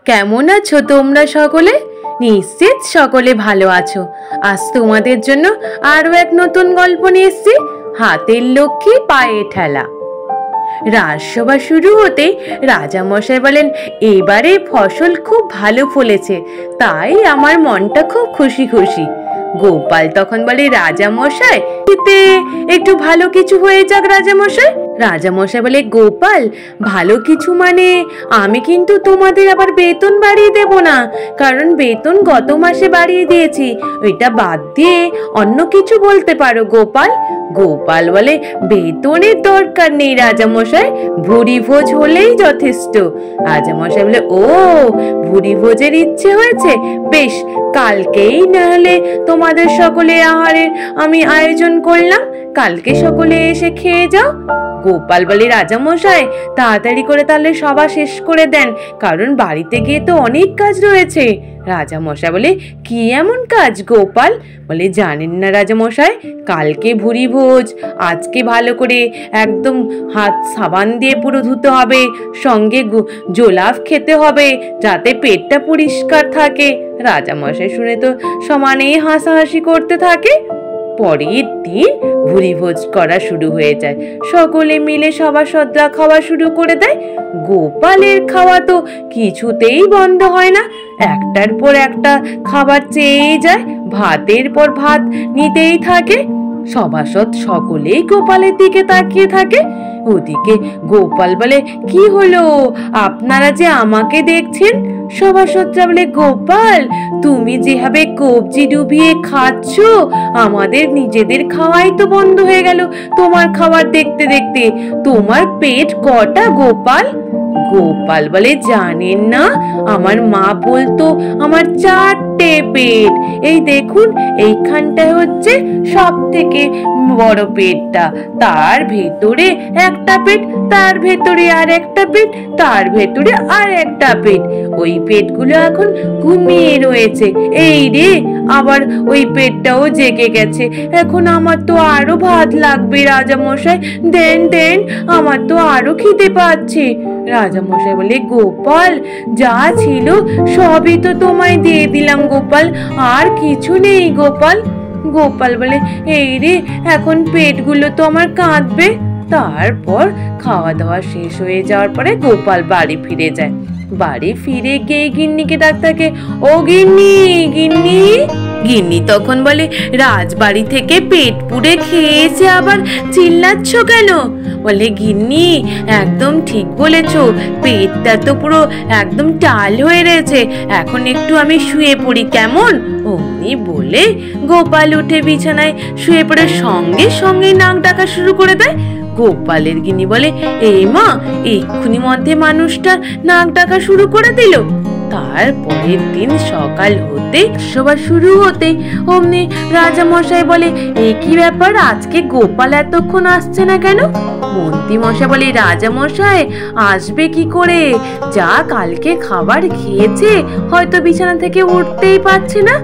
কেমন আছো তোমরা সকলে? নিশ্চিত সকলে ভালো আছো। আজ তোমাদের জন্য আরো এক নতুন গল্প নিয়ে এসেছি, হাতের লক্ষ্মী পায়ে ঠেলা। রাজসভা শুরু হতেই রাজামশাই বলেন, এবারে ফসল খুব ভালো ফলেছে, তাই আমার মনটা খুব খুশি খুশি। গোপাল তখন বলে, রাজামশাই এতে একটু ভালো কিছু হয়ে যাক রাজামশাই। রাজামশাই বলে, গোপাল ভালো কিছু মানে আমি কিন্তু তোমাদের আবার বেতন বাড়িয়ে দেব না, কারণ বেতন গত মাসে বাড়িয়ে দিয়েছি, ওইটা বাদ দিয়ে অন্য কিছু বলতে পারো গোপাল। গোপাল বলে, বেতনের দরকার নেই রাজামশাই, ভুরি ভোজ হলেই যথেষ্ট। রাজামশাই বলে, ও ভুরি ভোজের ইচ্ছে হয়েছে, বেশ কালকেই নাহলে তোমাদের সকলে আহারের আমি আয়োজন করলাম, কালকে সকলে এসে খেয়ে যাও। গোপাল বলে, রাজামশাই তাড়াতাড়ি করে তাহলে সভা শেষ করে দেন, কারণ বাড়িতে গিয়ে তো অনেক কাজ রয়েছে। রাজামশাই বলে, কি এমন কাজ গোপাল? বলে, জানেন না রাজামশাই, কালকে ভুরি ভোজ, আজকে ভালো করে একদম হাত সাবান দিয়ে পুরো ধুতে হবে, সঙ্গে জোলাফ খেতে হবে যাতে পেটটা পরিষ্কার থাকে। রাজামশাই শুনে তো সমানেই হাসাহাসি করতে থাকে। পরের দিন ভুরি ভোজ করা শুরু হয়ে যায়, সকলে মিলে সভাসদরা খাওয়া শুরু করে দেয়। গোপালের খাওয়া তো কিছুতেই বন্ধ হয় না, একটার পর একটা খাবার চেয়েই যায়, ভাতের পর ভাত নিতেই থাকে। সভাসদ সকলেই গোপালের দিকে তাকিয়ে থাকে। ওদিকে গোপাল বলে, কি হলো আপনারা যে আমাকে দেখছেন? সভাসদরা বলে, গোপাল তুমি যেভাবে কবজি ডুবিয়ে খাচ্ছ, আমাদের নিজেদের খাওয়াই তো বন্ধ হয়ে গেল তোমার খাবার দেখতে দেখতে। তোমার পেট কটা গোপাল? গোপাল বলে, জানেন না, আমার মা বলতো আমার 4টে পেট। এই দেখুন, এইখানটায় হচ্ছে সব থেকে বড় পেটটা, তার ভেতরে একটা পেট, তার ভেতরে আর একটা পেট, তার ভেতরে আর একটা পেট। ওই পেটগুলো এখন ঘুমিয়ে রয়েছে। এই রে, আবার ওই পেটটাও জেগে গেছে। এখন আমার তো আরো ভাত লাগবে রাজামশাই, দেন দেন, আমার তো আরো খিদে পাচ্ছে। রাজামশাই বলে, গোপাল যা ছিল সবই তো তোমায় দিয়ে দিলাম গোপাল, আর কিছু নেই গোপাল। গোপাল বলে, এই রে, এখন পেটগুলো তো আমার কাঁদবে। তারপর খাওয়া দাওয়া শেষ হয়ে যাওয়ার পরে গোপাল বাড়ি ফিরে যায়। বাড়ি ফিরে গিয়ে গিন্নিকে ডাক থাকে, ও গিন্নি, গিন্নি। গিন্নি তখন বলে, রাজবাড়ি থেকে পেট পুড়ে খেয়েছে, আবার চিল্লাচ্ছ কেন? বলে, গিন্নি একদম ঠিক বলেছ, পেটটা তো পুরো একদম টাল হয়ে রয়েছে, এখন একটু আমি শুয়ে পড়ি কেমন? অমনি বলে গোপাল উঠে বিছানায় শুয়ে পড়ে সঙ্গে সঙ্গে নাক ডাকা শুরু করে দেয়। গোপালের গিন্নি বলে, এই মা, এক্ষুনি মধ্যে মানুষটা নাক ডাকা শুরু করে দিল। তারপরের দিন সকাল হতে সভা শুরু হতে অমনি রাজামশাই বলে, এই কি ব্যাপার, আজকে গোপাল এতক্ষণ আসছে না কেন? মন্ত্রী মশাই বলে, রাজামশাই আসবে কি করে, যা কালকে খাবার খেয়েছে হয়তো বিছানা থেকে উঠতেই পারছে না।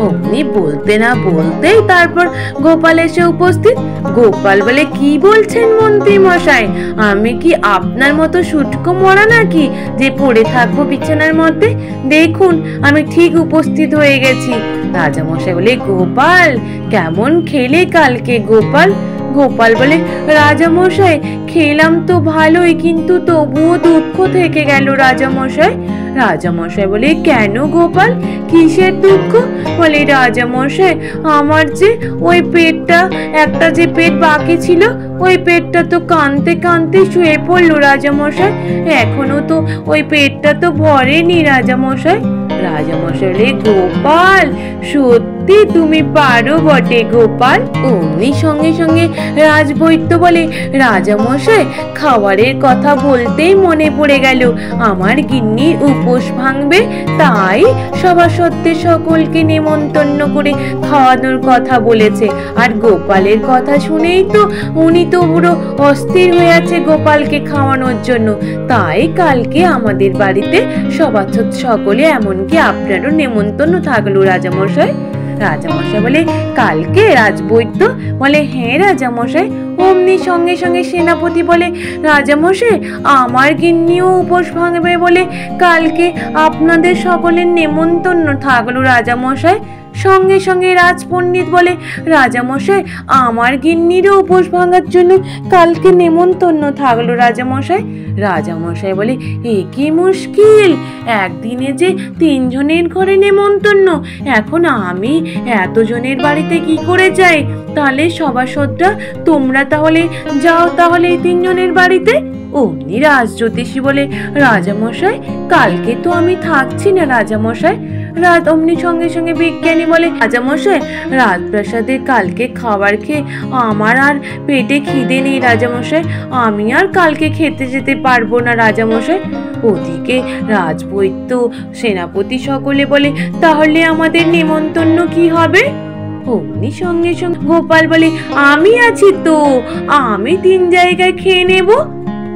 অমনি বলতে না বলতেই তারপর গোপাল এসে উপস্থিত। গোপাল বলে, কি বলছেন মন্ত্রী মশাই, আমি কি আপনার মতো শুটকো মরা নাকি যে পড়ে থাকবো বিছানার মধ্যে? দেখুন আমি ঠিক উপস্থিত হয়ে গেছি। রাজামশাই বলে, গোপাল কেমন খেলে কালকে গোপাল? গোপাল বলে, রাজামশাই খেলাম তো ভালোই, কিন্তু তবুও দুঃখ থেকে গেল রাজামশাই। রাজামশাই বলে, কেন গোপাল, কিসের দুঃখ? বলে, রাজামশাই আমার যে ওই পেটটা, একটা যে পেট বাকি ছিল, ওই পেটটা তো কাঁদতে কাঁদতে শুয়ে পড়লো রাজামশাই, এখনো তো ওই পেটটা তো ভরেনি রাজামশাই। রাজামশাই বলে, গোপাল সত্যি তুমি পারো বটে গোপাল। অমনি সঙ্গে সঙ্গে রাজবৈদ্য বলে, রাজামশাই খাবারের কথা বলতেই মনে পড়ে গেল, আমার গিন্নির উপোস ভাঙবে, তাই সভাসদদের সকলকে নেমন্তন্ন করে খাওয়ানোর কথা বলেছে। আর গোপালের কথা শুনেই তো উনি তো পুরো অস্থির হয়ে আছে গোপালকে খাওয়ানোর জন্য, তাই কালকে আমাদের বাড়িতে সভাসদ সকলে, এমনকি আপনারও নেমন্তন্ন থাকলো রাজামশাই। রাজামশাই বলে কালকে? রাজবৈদ্য বলে হ্যাঁ রাজামশাই। অমনি সঙ্গে সঙ্গে সেনাপতি বলে রাজামশাই আমার গিন্নিও উপোস ভাঙবে বলে কালকে আপনাদের সকলের নেমন্তন্ন থাকলো রাজামশাই। সঙ্গে সঙ্গে রাজপণ্ডিত বলে রাজামশাই আমার গিন্নিরও উপোস ভাঙার জন্য কালকে নেমন্তন্ন থাকলো রাজামশাই। রাজামশাই বলে এ কি মুশকিল, একদিনে যে 3 জনের ঘরে নেমন্তন্ন, এখন আমি এতজনের বাড়িতে কি করে যাই? তাহলে সভাসদরা তোমরা তাহলে যাও তাহলে এই 3 জনের বাড়িতে। অমনি রাজজ্যোতিষী বলে রাজামশাই কালকে তো আমি থাকছি না রাজামশাই। অমনি সঙ্গে সঙ্গে বিজ্ঞানী বলে রাজামশাই রাজপ্রাসাদে কালকে খাবার খেয়ে আমার আর পেটে খিদে নেই রাজামশাই, আমি আর কালকে খেতে যেতে পারবো না রাজামশাই। ওদিকে রাজবৈদ্য সেনাপতি সকলে বলে তাহলে আমাদের নেমন্তন্ন কি হবে? অমনি সঙ্গে সঙ্গে গোপাল বলে আমি আছি তো, আমি 3 জায়গায় খেয়ে নেব।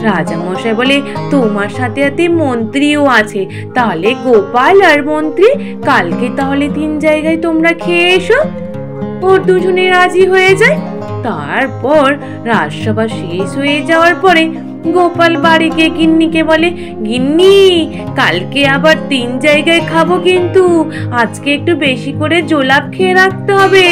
রাজামশাই বলে তোমার সাথে সাথে মন্ত্রীও আছে, তাহলে গোপাল আর মন্ত্রী কালকে তাহলে 3 জায়গায় তোমরা খেয়ে এসো। ওর দুজনে রাজি হয়ে যায়। তারপর রাজসভা শেষ হয়ে যাওয়ার পরে গোপাল বাড়িকে গিন্নিকে বলে গিন্নি কালকে আবার 3 জায়গায় খাবো, কিন্তু আজকে একটু বেশি করে জোলাপ খেয়ে রাখতে হবে।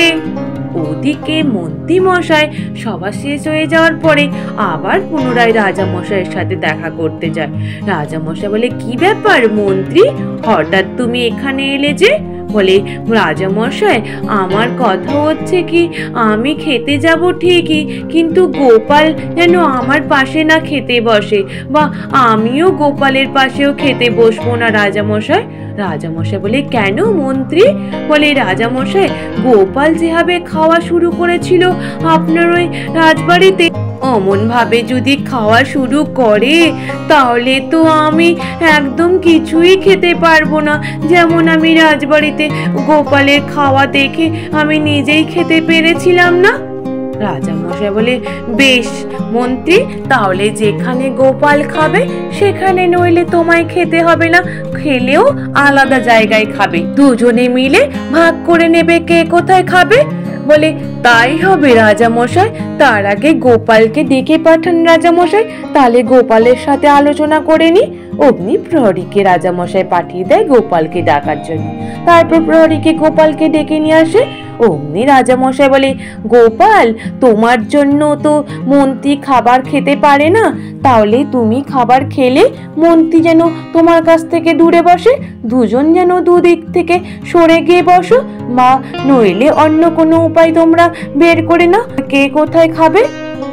ওদিকে মন্ত্রী মশাই সভা শেষ হয়ে যাওয়ার পরে আবার পুনরায় রাজামশাইয়ের সাথে দেখা করতে যায়। রাজামশাই বলে কি ব্যাপার মন্ত্রী, হঠাৎ তুমি এখানে এলে যে? বলে রাজামশাই আমার কথা হচ্ছে কি আমি খেতে যাব ঠিকই, কিন্তু গোপাল যেন আমার পাশে না খেতে বসে, বা আমিও গোপালের পাশেও খেতে বসবো না রাজামশাই। রাজামশাই বলে কেন মন্ত্রী? বলে রাজামশাই গোপাল যেভাবে খাওয়া শুরু করেছিল আপনার ওই রাজবাড়িতে, অমন ভাবে যদি খাওয়া শুরু করে তাহলে তো আমি একদম কিছুই খেতে পারবো না। যেমন আমি রাজবাড়িতে গোপালের খাওয়া দেখে আমি নিজেই খেতে পেরেছিলাম না। রাজামশাই বলে বেশ মন্ত্রী, তাহলে যেখানে গোপাল খাবে সেখানে নইলে তোমায় খেতে হবে না, খেলেও আলাদা জায়গায় খাবে, দুজনে মিলে ভাগ করে নেবে কে কোথায় খাবে। বলে তাই হবে রাজামশাই, তার আগে গোপালকে ডেকে পাঠান রাজামশাই, তাহলে গোপালের সাথে আলোচনা করে নি। অমনি প্রহরীকে রাজামশাই পাঠিয়ে দেয় গোপালকে ডাকার জন্য। তারপর প্রহরীকে গোপালকে ডেকে নিয়ে আসে। অমনি রাজামশাই বলে গোপাল তোমার জন্য তো মন্ত্রী খাবার খেতে পারে না, তাহলে তুমি খাবার খেলে মন্ত্রী যেন তোমার কাছ থেকে দূরে বসে, দুজন যেন দুদিক থেকে সরে গিয়ে বসো, বা নইলে অন্য কোনো উপায় তোমরা বের করে নাও কে কোথায় খাবে।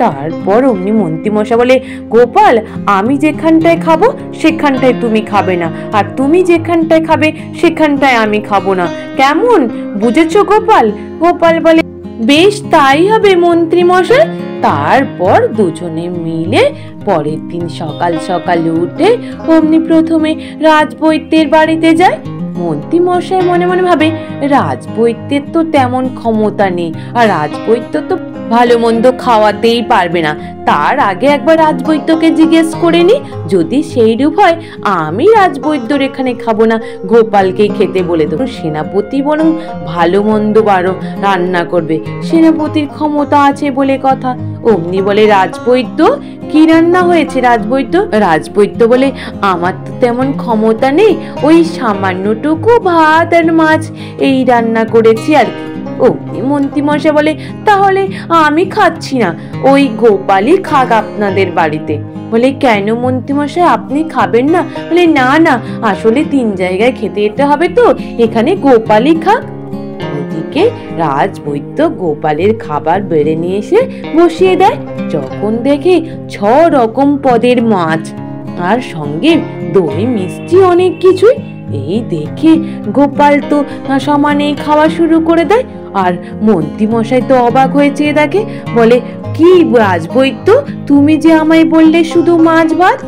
তারপর অমনি মন্ত্রীমশাই বলে গোপাল আমি যেখানটায় খাবো সেখানটায় তুমি খাবে না, আর তুমি যেখানটায় খাবে সেখানটায় আমি খাবো না, কেমন বুঝেছো গোপাল? গোপাল বলে বেশ তাই হবে মন্ত্রী মশাই। তারপর দুজনে মিলে পরের দিন সকাল সকাল উঠে অমনি প্রথমে রাজবৈদ্যের বাড়িতে যায়। মন্ত্রী মশাই মনে মনে ভাবে রাজবৈদ্যের তো তেমন ক্ষমতা নেই, আর রাজবৈদ্য তো ভালো মন্দ খাওয়াতেই পারবে না, তার আগে একবার রাজবৈদ্যকে জিজ্ঞেস করে নি, যদি সেই রূপ হয় আমি রাজবৈদ্যর এখানে খাবো না, গোপালকেই খেতে বলে দেবো। সেনাপতি বরং ভালো মন্দ বারো রান্না করবে, সেনাপতির ক্ষমতা আছে বলে কথা। অমনি বলে রাজবৈদ্য কি রান্না হয়েছে রাজবৈদ্য? রাজবৈদ্য বলে আমার তো তেমন ক্ষমতা নেই, ওই সামান্যটুকু ভাত আর মাছ এই রান্না করেছি আর কি। অমনি মন্ত্রীমশাই বলে তাহলে আমি খাচ্ছি না, ওই গোপালই খাক আপনাদের বাড়িতে। বলে কেন মন্ত্রীমশাই আপনি খাবেন না? বলে না না, আসলে 3 জায়গায় খেতে যেতে হবে তো, এখানে গোপালই খাক। ওদিকে রাজবৈদ্য গোপালের খাবার বেড়ে নিয়ে এসে বসিয়ে দেয়। যখন দেখে 6 রকম পদের মাছ আর সঙ্গে দই মিষ্টি অনেক কিছুই, এই দেখে গোপাল তো সমানে খাওয়া শুরু করে দেয়। আর মন্ত্রীমশাই তো অবাক হয়ে চেয়ে দেখে, বলে কি রাজবৈদ্য তুমি যে আমায় বললে শুধু মাছ ভাত?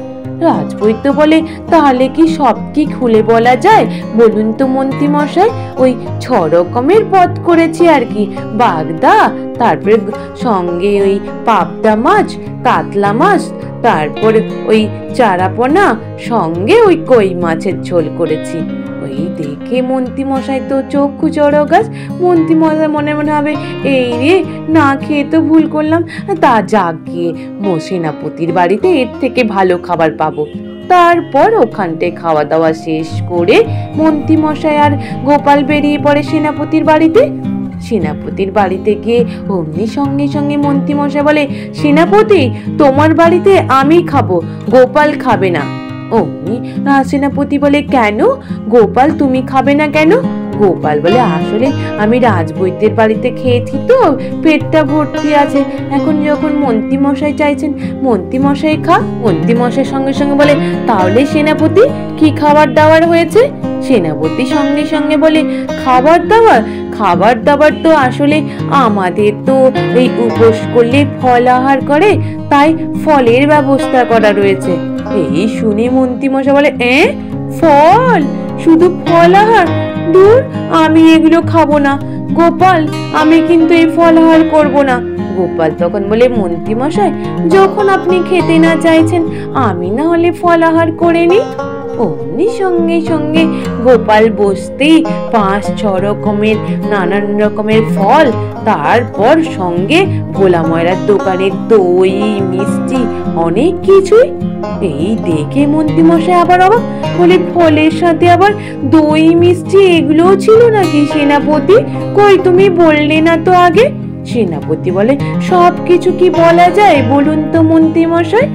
রাজবৈদ্য বলে তাহলে কি সব কি খুলে বলা যায় বলুন তো মন্ত্রীমশাই? ওই 6 রকমের পদ করেছি আর কি, বাগদা, তারপরে সঙ্গে ওই পাবদা মাছ, কাতলা মাছ, তারপর ওই চারাপোনা, সঙ্গে ওই কই মাছের ঝোল করেছি। ওই দেখে মন্ত্রী মশাই তো চক্ষু চড়ক গাছ। মন্ত্রী মশাই মনে মনে হবে, এই রে, না খেয়ে তো ভুল করলাম, তা যাক গিয়ে সেনাপতির বাড়িতে এর থেকে ভালো খাবার পাবো। তারপর ওখানটায় খাওয়া দাওয়া শেষ করে মন্ত্রী মশাই আর গোপাল বেরিয়ে পড়ে সেনাপতির বাড়িতে। সেনাপতির বাড়িতে গিয়ে অমনি সঙ্গে সঙ্গে মন্ত্রী মশাই বলে, সেনাপতি, তোমার বাড়িতে আমি খাবো, গোপাল খাবে না। অমনি সেনাপতি বলে, কেন গোপাল, তুমি খাবে না কেন? গোপাল বলে, আসলে আমি রাজবৈদ্যের বাড়িতে খেয়েছি তো পেটটা ভর্তি আছে, এখন যখন মন্ত্রী মশাই চাইছেন মন্ত্রী মশাই খা। মন্ত্রী মশাই সঙ্গে সঙ্গে বলে, তাহলে সেনাপতি কি খাবার দাবার হয়েছে? সেনাপতি সঙ্গে সঙ্গে বলে, খাবার দাবার খাবার দাবার তো আসলে আমাদের তো এই উপোস করলে ফল আহার করে, তাই ফলের ব্যবস্থা করা রয়েছে। এই শুনে মন্ত্রী মশাই বলে, ফল, শুধু ফল আহার? দূর, আমি এগুলো খাবো না গোপাল, আমি কিন্তু এই ফল আহার করবো না। গোপাল তখন বলে, মন্ত্রী মশাই, যখন আপনি খেতে না চাইছেন আমি না হলে ফল আহার করে নি। অমনি সঙ্গে সঙ্গে গোপাল বসতেই 5-6 রকমের নানান রকমের ফল, তারপর সঙ্গে ভোলা ময়রার দোকানের দই, মিষ্টি, অনেক কিছুই। এই দেখে মন্ত্রী মশাই আবার অবাক, বলে, ফলের সাথে আবার দই, মিষ্টি এগুলোও ছিল নাকি সেনাপতি? কই, তুমি বললে না তো আগে। সেনাপতি বলে, সব কিছু কি বলা যায় বলুন তো মন্ত্রী মশাই?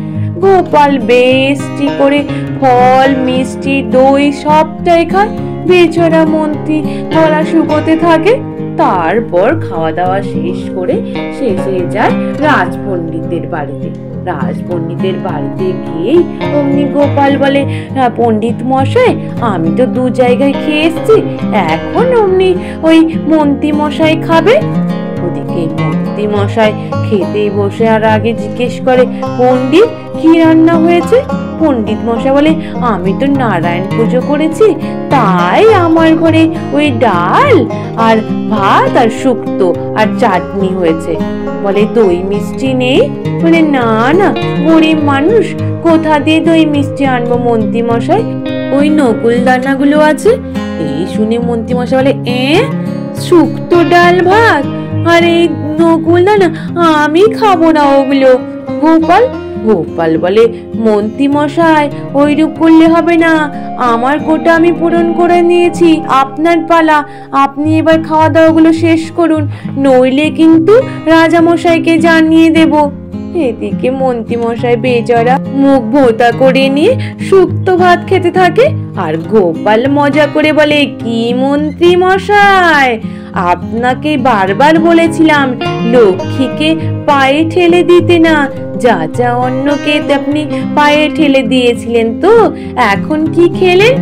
গোপাল বেশটি করে ফল, মিষ্টি, দই সবটাই খায়। বেচারা মন্ত্রী গলা শুকোতে থাকে। তারপর খাওয়া দাওয়া শেষ করে শেষে যায় রাজপণ্ডিতের বাড়িতে। রাজপণ্ডিতের বাড়িতে গিয়েই অমনি গোপাল বলে, পণ্ডিত মশাই, আমি তো 2 জায়গায় খেয়ে এসছি, এখন অমনি ওই মন্ত্রী মশাই খাবে। ওদিকে মন্ত্রী মশাই খেতে বসে আর আগে জিজ্ঞেস করে, পণ্ডিত, কি রান্না হয়েছে? পণ্ডিত মশাই বলে, আমি তো নারায়ণ পুজো করেছি, তাই আমার ঘরে ওই ডাল আর ভাত আর শুক্তো আর চাটনি হয়েছে। বলে, দই মিষ্টি নেই? বলে, না না, গরিব মানুষ, কোথা দিয়ে দই মিষ্টি আনবো মন্ত্রী মশাই, ওই নকুল দানাগুলো আছে। এই শুনে মন্ত্রী মশাই বলে, শুক্তো, ডাল, ভাত আর এই নকুল দানা, আমি খাবো না ওগুলো। গোপাল বলে, মন্ত্রী মশাই, ওইরূপ করলে হবে না, আমার কোটা আমি পূরণ করে নিয়েছি, আপনার পালা, আপনি এবার খাওয়া দাওয়া গুলো শেষ করুন, নইলে কিন্তু রাজা মশাইকে জানিয়ে দেব। এদিকে মন্ত্রী মশাই বেচারা মুখ ভোঁতা করে নিয়ে শুক্তো ভাত খেতে থাকে, আর গোপাল মজা করে বলে, কি মন্ত্রী মশাই, আপনাকে বারবার বলেছিলাম লক্ষ্মীকে পায়ে ঠেলে দিতে না, যা যা অন্যকে আপনি পায়ে ঠেলে দিয়েছিলেন, তো এখন কি খেলেন?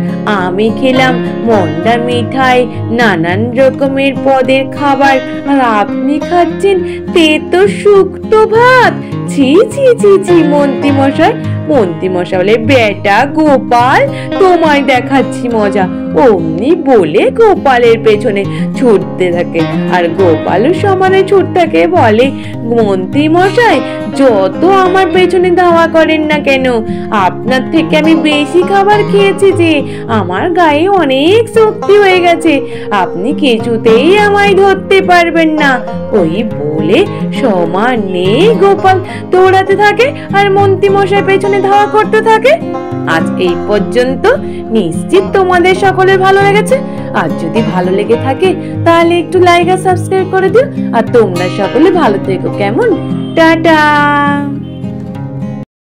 আমি খেলাম মন্ডা মিঠাই, নানান রকমের পদের খাবার, আর আপনি খাচ্ছেন তেতো শুক্তো ভাত। ছি ছি ছি ছি মন্ত্রী মশাই। মন্ত্রী মশাই বলে, বেটা গোপাল, তোমায় দেখাচ্ছি মজা। অমনি বলে গোপালের পেছনে ছুটতে থাকে, আর গোপালও সমানে ছুটতে থাকে। বলে, মন্ত্রী মশাই, যত আমার পেছনে ধাওয়া করেন না কেন, আপনার থেকে আমি বেশি খাবার খেয়েছি যে আমার গায়ে অনেক শক্তি হয়ে গেছে, আপনি কিছুতেই আমায় ধরতে পারবেন না। ওই বলে সমানে গোপাল দৌড়াতে থাকে আর মন্ত্রী মশাই পেছনে ধাওয়া করতে থাকে। আজ এই পর্যন্ত। নিশ্চিত তোমাদের সকলের ভালো লেগেছে। আর যদি ভালো লেগে থাকে তাহলে একটু লাইক আর সাবস্ক্রাইব করে দিও। আর তোমরা সকলে ভালো থেকো, কেমন? টাটা।